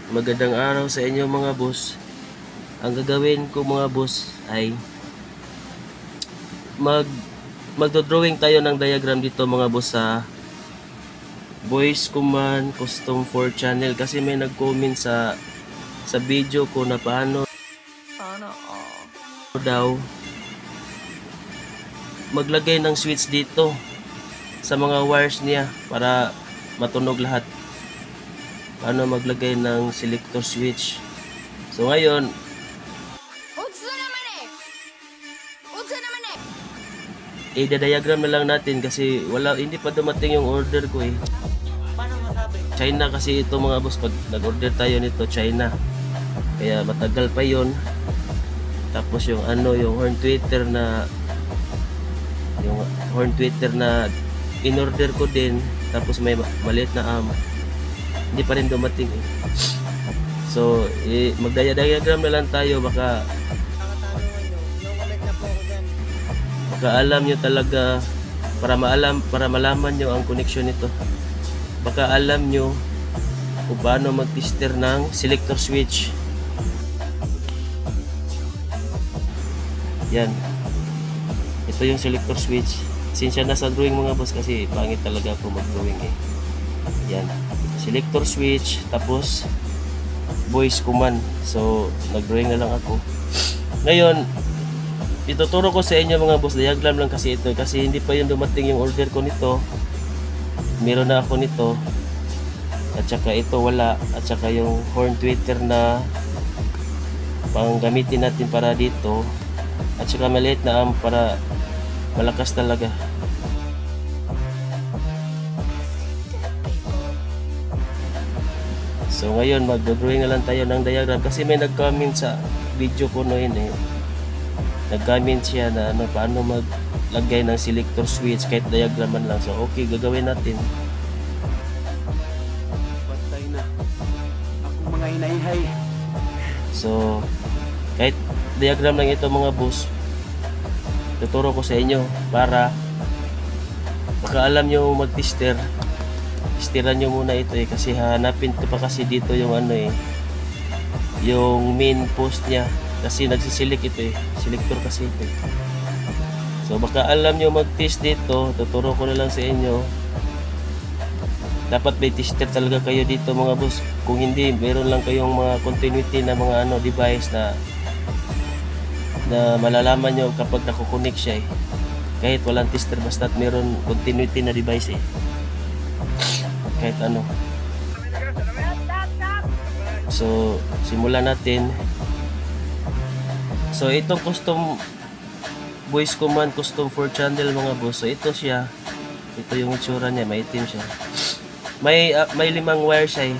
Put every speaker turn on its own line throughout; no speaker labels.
Magandang araw sa inyo mga boss. Ang gagawin ko mga boss ay magdo-drawing tayo ng diagram dito mga boss sa Voice Command Custom 4 channel kasi may nag-comment sa video ko na paano
Sana all.
daw maglagay ng switch dito sa mga wires niya para matunog lahat. Paano maglagay ng selector switch. So ngayon, i-diagram na lang natin kasi hindi pa dumating yung order ko eh.
Paano masabi?
China kasi ito mga boss, pag nag-order tayo nito China. Kaya matagal pa yon. Tapos yung horn tweeter na in-order ko din, tapos may maliit na hindi pa rin dumating eh. So, magdiagram na lang tayo baka
Nakatanungan nyo. No-comment na po ako dyan.
baka alam nyo talaga para malaman nyo ang connection nito. Baka alam nyo kung paano mag-tester ng selector switch. Yan. Ito yung selector switch. Sinsya na sa drawing mga boss kasi pangit talaga ako mag-drawing eh. Yan. Selector switch tapos voice command. So, nag-drawing na lang ako. Ngayon, ituturo ko sa inyo mga boss, diagram lang kasi ito kasi hindi pa yung dumating yung order ko nito. Meron na ako nito. At saka ito wala. At saka yung horn tweeter na pang gamitin natin para dito. At saka maliit na para malakas talaga. So ngayon mag-drawing na lang tayo ng diagram kasi may nag-comment sa video ko noon eh. Nag-comment siya na paano maglagay ng selector switch kahit diagraman lang. So okay, gagawin natin.
Patay na. Ako mga inayhay.
So kahit diagram lang ito mga boss, tuturo ko sa inyo para baka alam nyo mag-tester. Testeran nyo muna ito eh kasi hanapin ko pa kasi dito yung yung main post niya kasi nagsisilik ito eh, selector kasi ito eh. So baka alam nyo mag-test dito, tuturo ko na lang sa inyo. Dapat may tester talaga kayo dito mga boss. Kung hindi, meron lang kayong mga continuity na mga device na malalaman nyo kapag nakukonek siya eh. Kahit walang tester basta meron continuity na device eh. Kahit ano. So, simulan natin. So, itong custom voice command custom 4 channel mga boss. So, ito siya. Ito yung itsura niya, maitim siya. May 5 wire siya eh.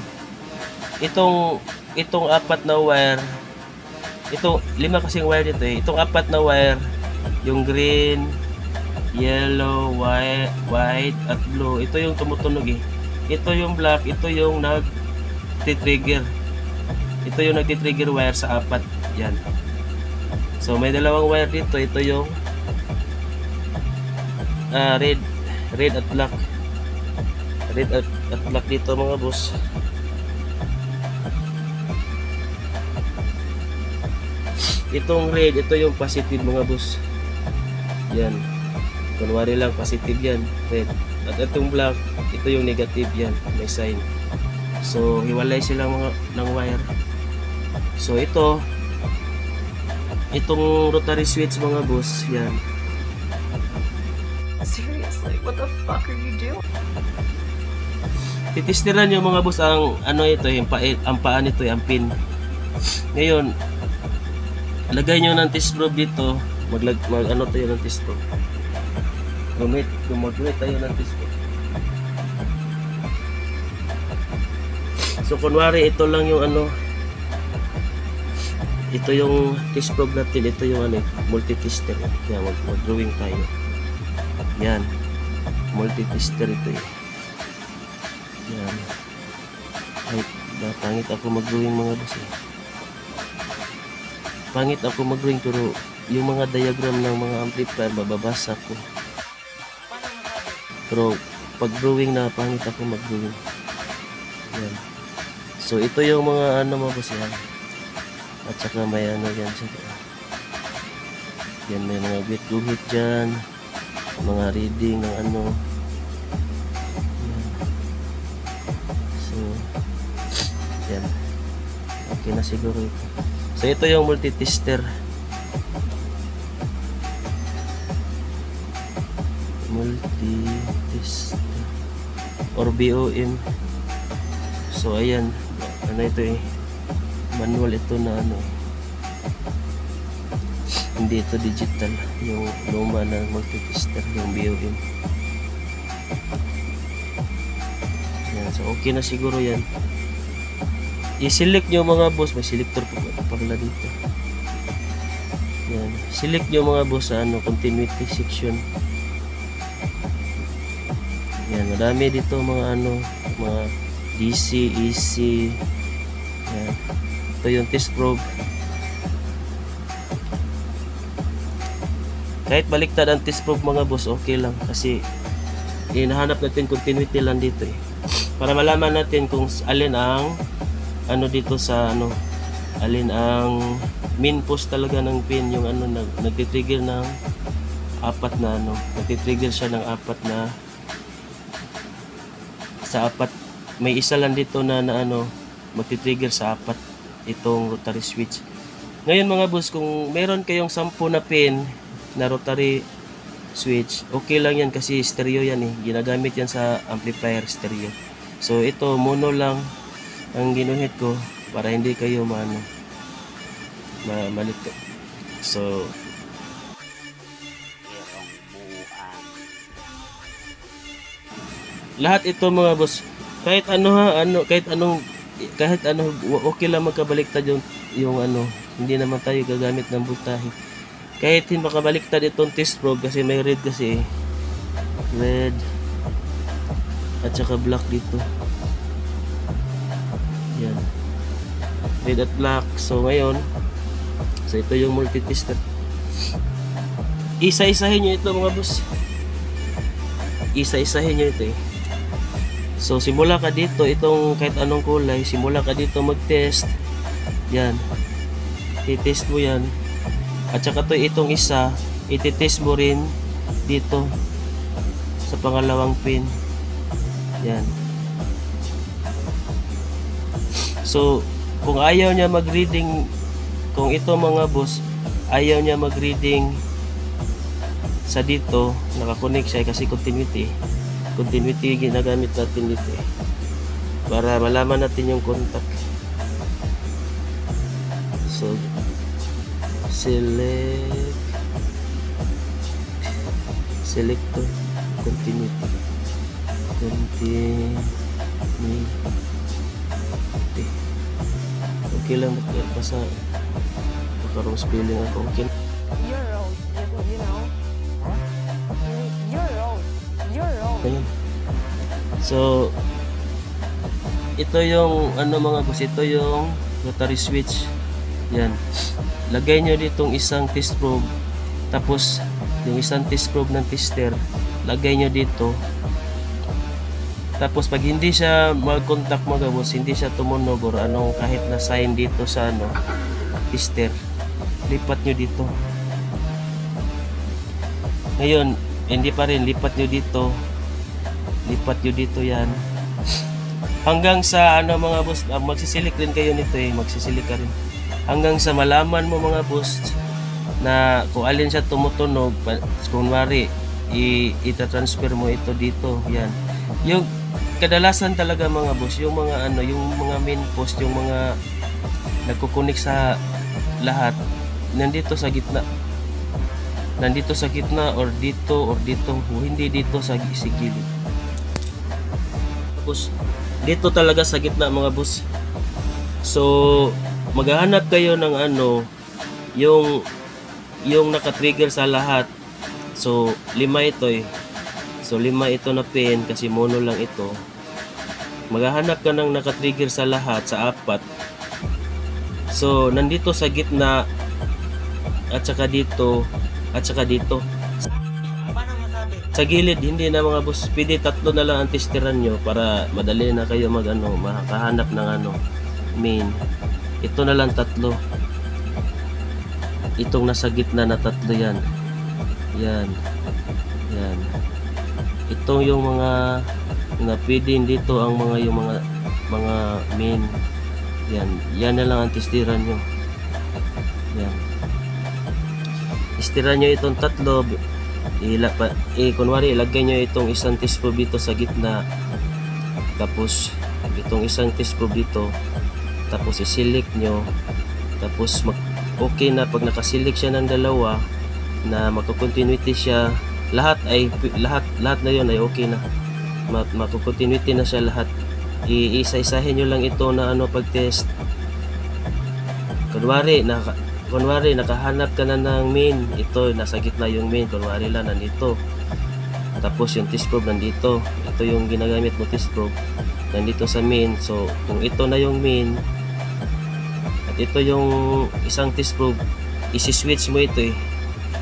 Itong 4 na wire. Ito 5 kasing wire dito eh. Itong 4 na wire, yung green, yellow, white at blue. Ito yung tumutunog eh. Ito yung black, ito yung nag-trigger. Ito yung nag-trigger wire sa 4. Yan. So may 2 wire dito. Ito yung red at black. Red at black dito mga boss. Itong red, ito yung positive mga boss. Yan. Kunwari lang positive yan, red. At itong black, ito yung negative yan, may sign. So, hiwalay sila ng wire. So, itong rotary switch mga boss, yan.
Seriously, what the fuck are you doing?
Titestiran nyo mga boss ang ito, ang paa nito, ang pin. Ngayon, lagay nyo ng test probe dito. Tayo ng test probe. Gumamit tayo ng test probe. So kunwari ito lang yung ito yung test probe natin. Ito yung multi-tester. Yan, mag-drawing tayo. Yan, multi-tester ito eh. Yan. Pangit ako mag-drawing mga boss eh. Pangit ako mag-drawing pero yung mga diagram ng mga amplifier bababasa ko. Pero pag drawing na pangit ako mag-drawing. Yan. So ito yung mga ano mga boss yan. At saka may ano yan siya. Yan may mga bit guhit dyan. Mga reading ng ano. Yan. So yan. Okay na siguro ito. So ito yung multi-tester. Multi-tester or BOM. So ayan, ano ito eh, manual ito na ano, hindi ito digital, yung luma ng multi-tester, yung BOM. Yan, so okay na siguro yan. I-select nyo mga boss, may selector pala dito. Yan, select nyo mga boss sa ano, continuity section. Yan, madami dito mga ano, mga DC, EC. Yan. Ito yung test probe. Kahit baliktad ang test probe mga boss, okay lang kasi hinahanap natin continuity lang dito eh. Para malaman natin kung alin ang ano dito sa ano, alin ang main post talaga ng pin, yung ano nagti-trigger ng apat na ano, nagti-trigger siya ng apat na sa apat, may isa lang dito na ano magti-trigger sa apat itong rotary switch. Ngayon mga boss, kung meron kayong 10 na pin na rotary switch, okay lang yan kasi stereo yan eh, ginagamit yan sa amplifier stereo. So ito mono lang ang ginuhit ko para hindi kayo malito. So lahat ito mga boss, kahit ano kahit ano okay lang magkabaliktad yung ano, hindi naman tayo gagamit ng voltahe. Kahit hindi makabaliktad itong test probe kasi may red kasi, red at saka black dito. Yan, red at black. So ngayon, so ito yung multi-tester. Isa-isahin nyo ito mga boss, isa-isahin nyo ito eh. So simula ka dito, itong kahit anong kulay, simula ka dito mag-test. Yan, titest mo yan. At saka to, itong isa ititest mo rin dito sa pangalawang pin. Yan. So kung ayaw niya mag-reading, kung ito mga boss ayaw niya mag-reading sa dito, nakakonect siya kasi continuity ginagamit natin dito eh, para malaman natin yung contact. So selector continuity okay lang, basta magkaroong spelling ako. Okay.
You're old, you know. You're old.
Ayun. So ito yung ano mga boss, ito yung rotary switch. Yan, lagay nyo ditong isang test probe, tapos yung isang test probe ng tester lagay nyo dito. Tapos pag hindi siya mag-contact mga boss, hindi siya tumunog or anong kahit na sign dito sa ano tester, lipat nyo dito. Ngayon hindi pa rin, lipat nyo dito yan hanggang sa ano mga boss, magsisilik rin kayo nito eh, magsisilik ka rin hanggang sa malaman mo mga boss na kung alin siya tumutunog. Kung mari ita-transfer mo ito dito. Yan, yung kadalasan talaga mga boss, yung mga ano, yung mga main post, yung mga nagkukunik sa lahat nandito sa gitna or dito hindi dito sa gilid. Tapos dito talaga sa gitna mga boss. So maghahanap kayo ng ano, yung naka-trigger sa lahat. So 5 ito eh. So 5 ito na pin kasi mono lang ito. Maghahanap ka ng naka-trigger sa lahat, sa apat. So nandito sa gitna at saka dito at saka dito.
Paano masabi?
Sa gilid hindi na mga boss, pwede 3 na lang ang testeran nyo para madali na kayo mag ano, makahanap ng ano main. Ito na lang tatlo. Itong nasa gitna na tatlo yan. Yan. Yan. Itong yung mga na pwedeng dito ang yung mga main. Yan. Yan na lang ang testiran nyo. Yan. Testiran nyo itong tatlo. Kunwari ilagay nyo itong isang test probe dito sa gitna. Tapos itong isang test probe dito. Tapos i-select nyo. Tapos okay na pag nakaselect siya ng dalawa na magko-continuity siya, lahat na yon ay okay na. Magko-continuity na siya lahat. Iisa-isahin nyo lang ito na pag-test. Kunwari nakahanap ka na ng main, ito nasa gitna yung main, kunwari lang nandito. Tapos yung test probe nandito. Ito yung ginagamit mo test probe nandito sa main. So kung ito na yung main at ito yung isang test probe, isi-switch mo ito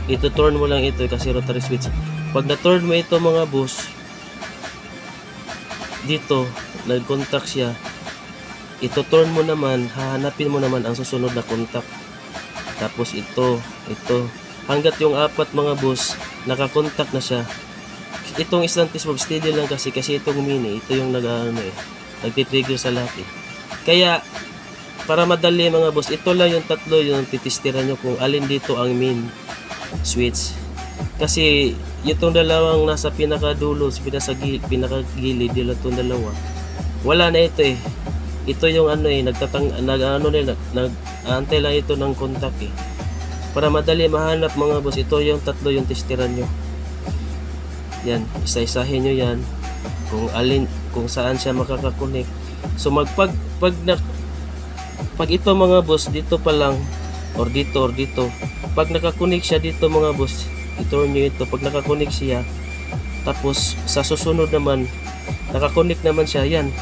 ito-turn mo lang ito kasi rotary switch. Pag na-turn mo ito mga boss, dito nag-contact siya, ito-turn mo naman, hahanapin mo naman ang susunod na contact. Tapos ito hanggat yung apat mga boss naka-contact na siya. Itong isang test probe steady lang kasi itong mini, ito yung nagti-trigger sa lahat Kaya para madali mga boss, ito lang yung tatlo yung titistiran nyo kung alin dito ang main switch. Kasi itong dalawang nasa pinakadulo, pinakagilid, itong dalawa, wala na ito Ito yung nag-aantay lang ito ng contact Para madali mahanap mga boss, ito yung tatlo yung testiran nyo. Yan, isa-isahin nyo yan kung saan siya makakakonek. So pag ito mga boss, dito pa lang or dito pag nakakonek siya dito mga boss, i-turn nyo ito. Pag nakakonek siya, tapos sa susunod naman nakakonek naman siya, yan.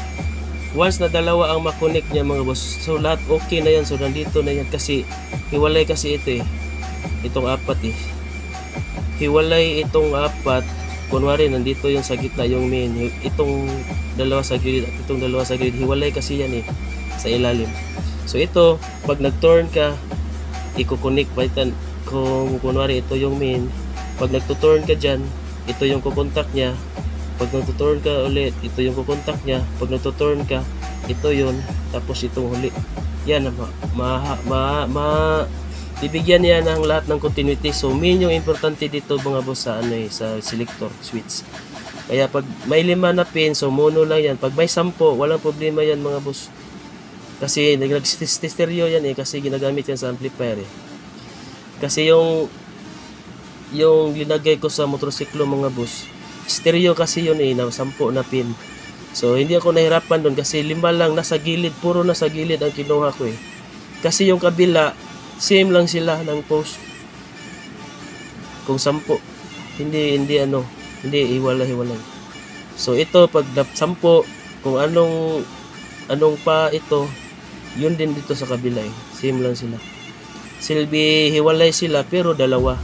Once na dalawa ang makonek niya mga boss, so lahat okay na yan. So nandito na yan kasi hiwalay kasi ito itong apat hiwalay itong apat. Kunwari nandito yung sa gitna yung main, itong dalawa sa gilid at itong dalawa sa gilid, hiwalay kasi yan sa ilalim. So ito pag nag-turn ka, i-connect kung kunwari ito yung main, pag nagtuturn ka dyan, ito yung kukontak niya. Pag nagtuturn ka ulit, ito yung kukontak niya. Pag nagtuturn ka, ito yun. Tapos itong huli. Yan, bibigyan niya ng lahat ng continuity. So main yung importante dito mga boss sa sa selector switch. Kaya pag may 5 na pin, so mono lang yan. Pag may 10, walang problema yan mga boss. Kasi nag-stereo yan kasi ginagamit yan sa amplifier Kasi yung linagay ko sa motorsiklo mga boss, stereo kasi yun na 10 na pin. So hindi ako nahirapan doon kasi 5 lang nasa gilid, puro nasa gilid ang kinuha ko Kasi yung kabila, same lang sila ng post. Kung 10, hindi hiwalay. So ito pag 10, kung anong pa ito, yun din dito sa kabila same lang sila. Silbi hiwalay sila pero dalawa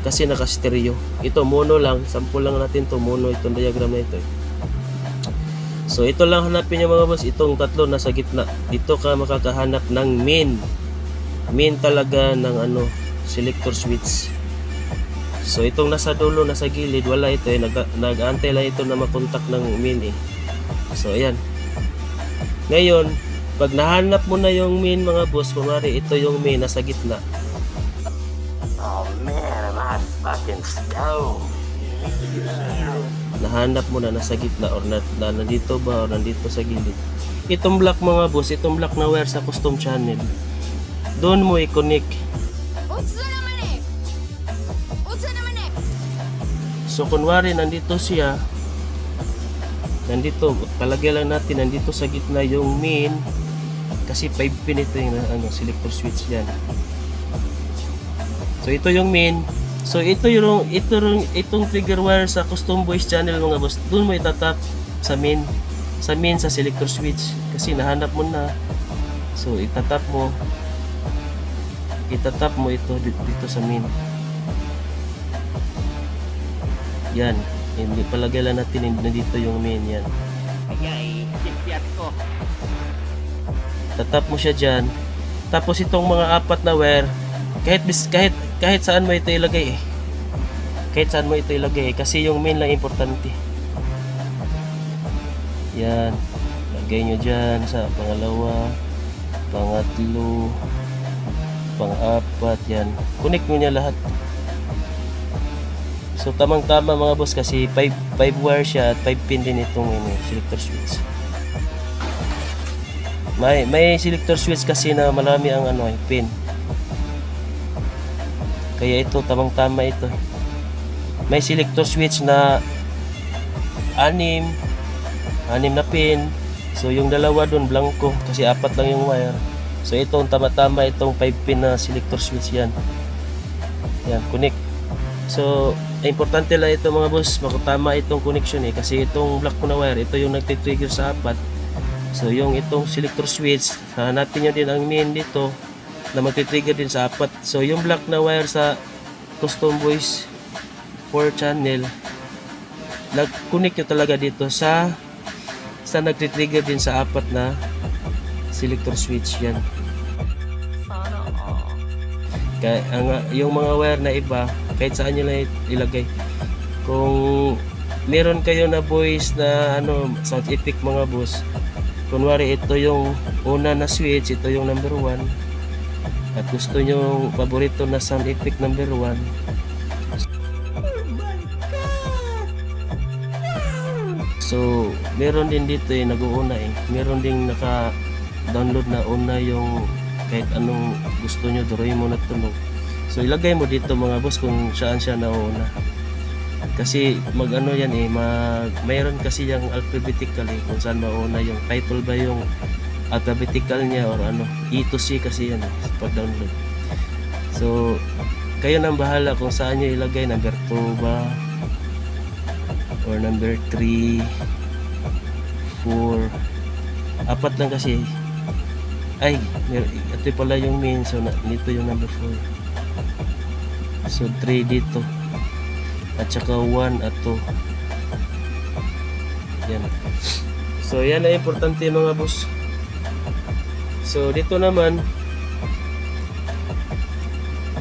kasi naka-stereo. Ito mono lang, sample lang natin to mono itong diagram na ito So ito lang hanapin niyo mga boss, itong tatlo nasa gitna. Dito ka makakahanap ng main talaga ng selector switch. So itong nasa dulo, nasa gilid, wala ito nag-aantay lang ito na makontak ng main So ayan. Ngayon, pag nahanap mo na yung main mga boss, kumari ito yung main nasa gitna.
Oh man, am I fucking stoned.
Nahanap mo na nasa gitna or nandito ba or nandito sa gilid. Itong black mga boss, itong black na wire sa custom channel, doon mo i-connect. So kunwari nandito siya, palagay lang natin nandito sa gitna yung main kasi 5 pin ito yung selector switch yan. So ito yung main. So itong trigger wire sa custom voice channel mga boss, doon mo itatap sa main sa selector switch kasi nahanap mo na. So itatap mo ito dito sa main. Yan, hindi palagay lang natin na dito yung main yan.
Ayay, kikiat ko.
tatap mo siya dyan. Tapos itong mga apat na wire, kahit saan mo ito ilagay eh. Kahit saan mo ito ilagay eh, kasi yung main lang importante. Yan, lagay nyo dyan sa pangalawa, pangatlo, pang-apat, yan. Connect mo niya lahat. So tamang-tama mga boss kasi 5 wire siya at 5 pin din itong selector switch. May selector switch kasi na marami ang pin. Kaya ito tamang-tama ito. May selector switch na 6 na pin. So yung dalawa doon blanco kasi 4 lang yung wire. So itong tama-tama itong 5 pin na selector switch yan. Yan, connect. So importante lang ito mga boss, makatama itong connection eh kasi itong black ko na wire, ito yung nagtitrigger sa 4. So yung itong selector switch, hanapin nyo din ang main dito na magtitrigger din sa 4. So yung black na wire sa custom voice 4 channel, nag-connect nyo talaga dito sa nagtitrigger din sa 4 na selector switch yan.
Sana all.
Kaya yung mga wire na iba, kahit saan nyo lang ilagay. Kung meron kayo na voice na sound effect mga boss, kunwari ito yung una na switch, ito yung number 1, at gusto nyo paborito na sound effect number 1, so meron din dito nag-uuna meron ding naka-download na una yung kahit anong gusto nyo, Doraemon na tunog. So ilagay mo dito mga boss kung saan siya nauna. Kasi yan mayroon kasi yung alphabetical kung saan mauna yung title ba yung alphabetical niya or E to C kasi yan sa pag-download. So kayo nang bahala kung saan nyo ilagay, number 2 ba or number 3, 4, 4 lang kasi. Ay, ito pala yung main, so dito yung number 4. So 3 dito. At saka 1 at 2. Yan. So yan ang importante mga boss. So dito naman,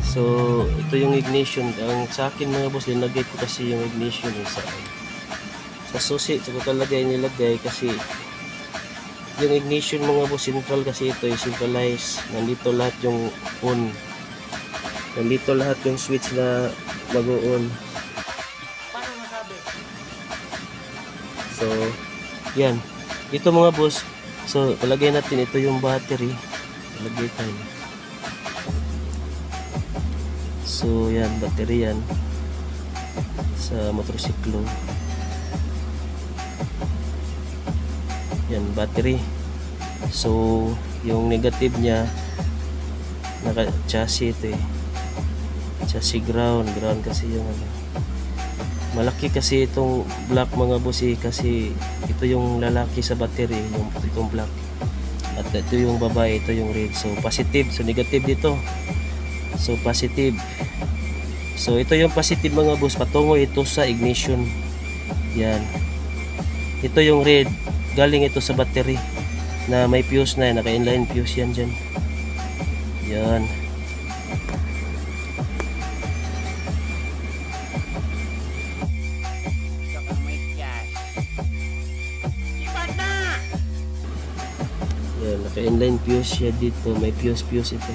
so ito yung ignition. Ang sa akin mga boss, nilagay ko kasi yung ignition sa susi. So ko talaga nilagay kasi yung ignition mga boss central kasi ito yung centralized. Nandito lahat yung on. Nandito lahat yung switch na mag-on. So, yan. Ito mga boss. So, palagay natin ito yung battery. Palagay tayo. So, yan. Battery yan. Sa motorsiklo. Yan, battery. So, yung negative niya, naka-chassis ito Chassis ground. Ground kasi yung malaki kasi itong black mga boss kasi ito yung lalaki sa battery, itong black, at ito yung babae, ito yung red. So positive, so negative dito, so positive. So ito yung positive mga boss, patungo ito sa ignition. Yan, ito yung red, galing ito sa battery na may fuse na naka-inline fuse yan dyan. Yan. Yan, naka-inline fuse siya dito. May fuse ito.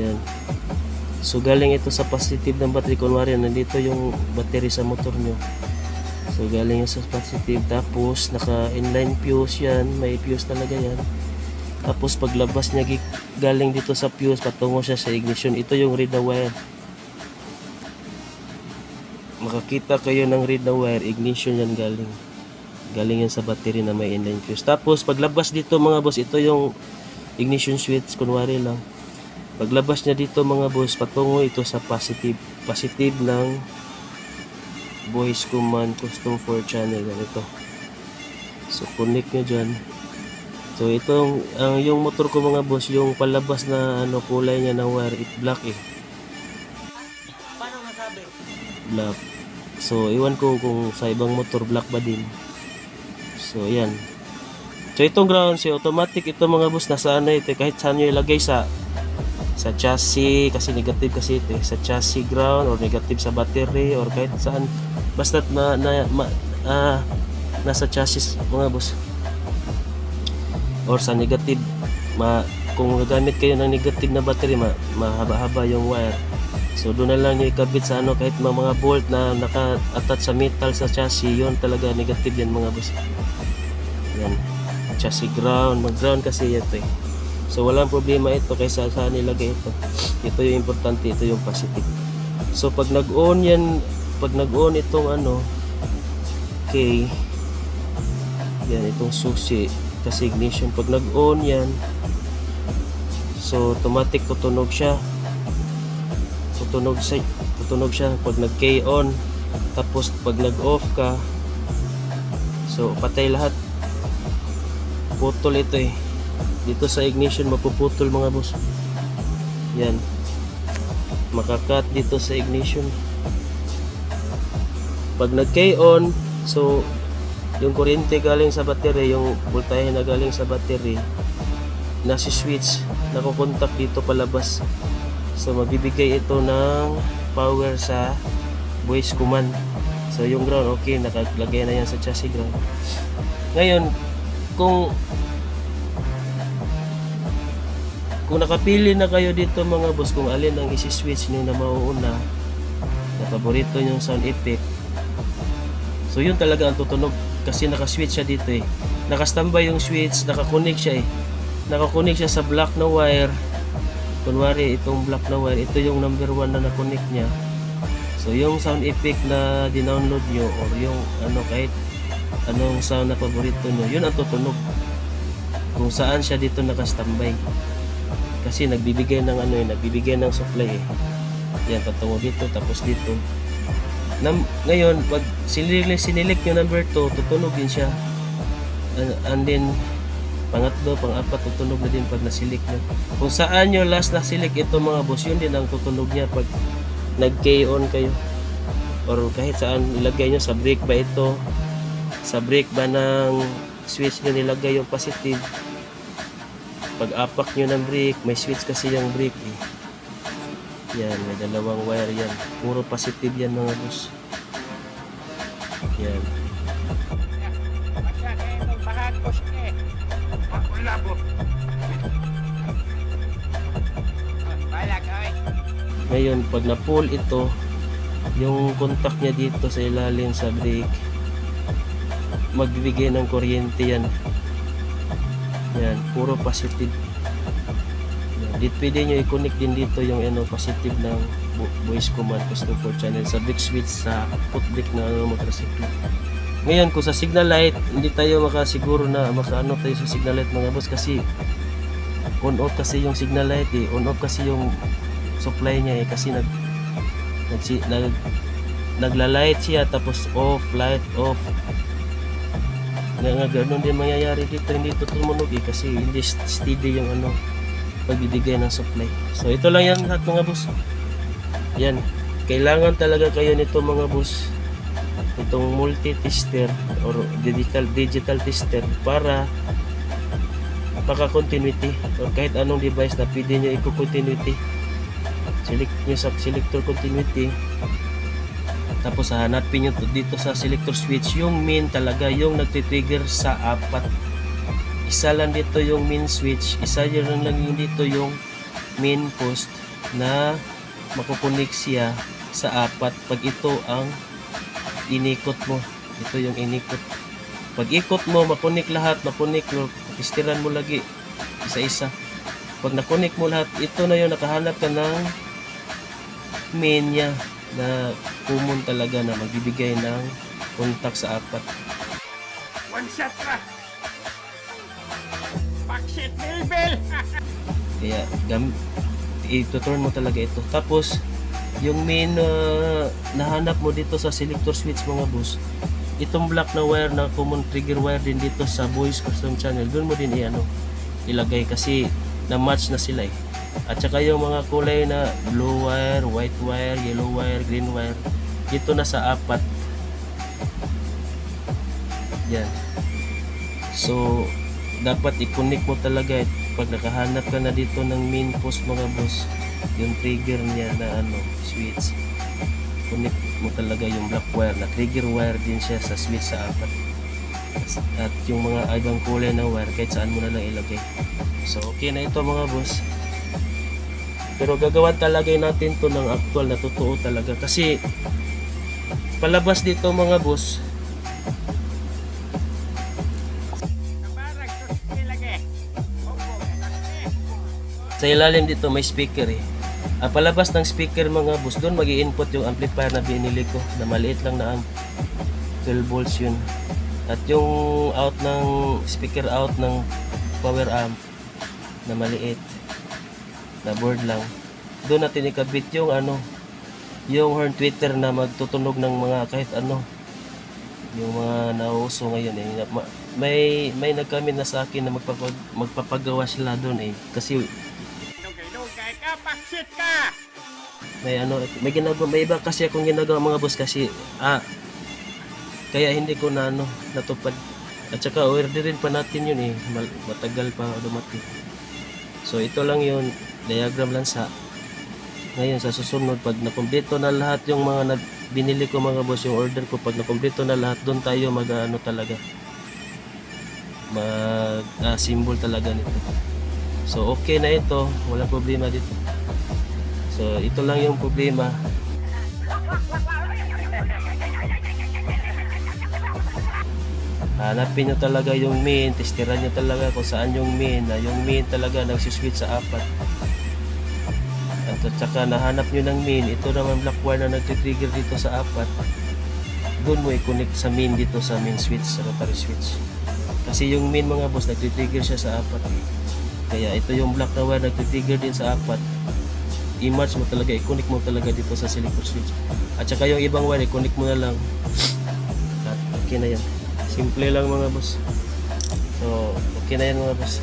Yan. So galing ito sa positive ng battery. Kunwari nandito yung battery sa motor nyo. So galing yung sa positive. Tapos naka-inline fuse yan. May fuse talaga yan. Tapos paglabas niya galing dito sa fuse, patungo siya sa ignition. Ito yung red na wire. Makakita kayo ng red na wire, ignition yan galing. Galing yan sa battery na may inline fuse. Tapos paglabas dito mga boss, ito yung ignition switch, kunwari lang. Paglabas niya dito mga boss, patungo ito sa positive. Positive ng voice command custom 4 channel. Ganito. So connect nyo dyan. So itong yung motor ko mga boss, yung palabas na kulay niya ng wire, black
Paano masabi?
Black. So iwan ko kung sa ibang motor black ba din. So yan. So itong ground, so automatic ito mga boss, nasa ano ito, kahit saan nyo ilagay sa chassis, kasi negative kasi ito sa chassis ground, or negative sa battery, or kahit saan, basta nasa chassis mga boss, or sa negative, kung gagamit kayo ng negative na battery, mahaba-haba yung wire. So doon na lang yung ikabit sa ano, kahit mga bolt na naka-attach sa metal sa chassis, yun talaga negative yan mga boss. Yan, chassis ground, mag-ground kasi ito eh. So walang problema ito kaysa saan nilagay ito. Ito yung importante, ito yung positive. So pag nag-on yan, pag nag-on itong ano, okay, yan itong susi kasi ignition, pag nag-on yan, so automatic tutunog siya. Tutunog siya pag nag-K on. Tapos pag nag-off ka, so patay lahat. Putol ito eh. Dito sa ignition mapuputol mga boss. Yan. Makakat dito sa ignition. Pag nag-K on, so yung kuryente galing sa battery, yung voltahe na galing sa battery, nasi switch, nakukontak dito palabas. So magbibigay ito ng power sa voice command. So yung ground, okay, nakalagay na yan sa chassis ground. Ngayon, kung nakapili na kayo dito mga boss, kung alin ang isi-switch nyo na mauuna, na paborito yung sound effect, so yun talaga ang tutunog kasi nakaswitch siya dito eh. Nakastambay yung switch, nakakunik siya eh. Nakakunik siya sa black na wire. Kunwari itong black na wire, ito yung number 1 na nakunik niya. So yung sound effect na dinownload nyo, or yung ano, kahit anong sound na paborito nyo, yun ang tutunog kung saan siya dito nakastambay. Kasi nagbibigay ng ano, nagbibigay ng supply eh. Yan, patungo dito, tapos dito. Ngayon, pag sinilik nyo number 2, tutunog din siya. And then, pangatlo, pang-apat, tutunog na din pag nasilik nyo. Kung saan nyo last nasilik ito mga boss, yun din ang tutunog niya pag nag-K-on kayo. Or kahit saan ilagay nyo, sa brake ba ito, sa brake ba ng switch nyo nilagay yung positive. Pag apak nyo ng brake, may switch kasi yung brake eh. Yan, may dalawang wire yan. Puro positive yan mga boss. Yan. Ngayon, pag na-pull ito, yung contact niya dito sa ilalim sa brake, magbibigay ng kuryente yan. Yan, puro positive. Yan, dito pwede nyo i-connect din dito yung ano, positive ng voice command custom 4 channel sa brake switch sa foot brake na ano, motorcycle. Ngayon, kung sa signal light, hindi tayo makasiguro na makaano tayo sa signal light mga boss, kasi on off kasi yung signal light eh. On off kasi yung supply niya eh, kasi nagla-light siya, tapos off, light off. Nga ganun din mangyayari dito, hindi ito tumunog eh, kasi hindi steady yung ano, pagbibigay ng supply. So ito lang yan lahat mga boss. Yan, kailangan talaga kayo nito mga boss, itong multi-tester or digital tester, para maka-continuity, or kahit anong device na pwede nyo i-continuity. Select nyo sa selector continuity, tapos hanapin nyo dito sa selector switch yung main talaga, yung nagtitrigger sa apat. Isa lang dito yung main switch, isa lang yung dito yung main post na makukunik siya sa apat. Pag ito ang inikot mo, ito yung inikot. Pag ikot mo, makunik lahat, makunik mo, istiran mo lagi isa-isa. Pag nakunik mo lahat, ito na yung nakahanap ka ng main niya na common talaga na magbibigay ng contact sa apat.
One shot ka! Backshit level!
Kaya ito-turn mo talaga ito. Tapos yung main nahanap mo dito sa selector switch mga boss, itong black na wire na common trigger wire din dito sa voice custom channel, doon mo din ilagay kasi na match na sila eh. At saka yung mga kulay na blue wire, white wire, yellow wire, green wire, dito na sa apat. Yan. So dapat i-connect mo talaga pag nakahanap ka na dito ng main post mga boss, yung trigger niya na switch, connect mo talaga yung black wire na trigger wire din siya sa switch sa apat, at yung mga ibang kulay ng wire kahit saan mo na lang ilagay. So okay na ito mga boss, pero gagawan talaga natin to ng actual na totoo talaga, kasi palabas dito mga boss, sa ilalim dito may speaker palabas ng speaker mga boss, doon mag-i-input yung amplifier na binili ko na maliit lang na amp, 12 volts yun, at yung out ng speaker out ng power amp na maliit na board lang, doon natin ikabit yung yung horn tweeter na magtutunog ng mga kahit yung mga nauso ngayon may nagkami na sa akin na magpapagawa sila doon kasi may ginagawa, may iba kasi akong ginagawa mga boss, kasi kaya hindi ko na natupad, at saka orderin pa natin yun matagal pa dumating. So ito lang yun, diagram lang sa ngayon. Sa susunod, pag nakumpleto na lahat yung mga binili ko mga boss, yung order ko, pag nakumpleto na lahat, doon tayo talaga symbol talaga nito. So okay na ito, walang problema dito. So ito lang yung problema, hanapin nyo talaga yung main, testiran nyo talaga kung saan yung main, yung main talaga nagsiswitch sa apat, at saka nahanap nyo ng main, ito naman black wire na nagtitrigger dito sa apat, doon mo i-connect sa main dito sa main switch, sa rotary switch, kasi yung main mga boss nagtitrigger siya sa apat, kaya ito yung black na wire nagtitrigger din sa apat, i-match mo talaga, i-connect mo talaga dito sa selector switch, at saka yung ibang wire i-connect mo na lang, at okay na yan. Simple lang mga boss. So okay na yan mga boss.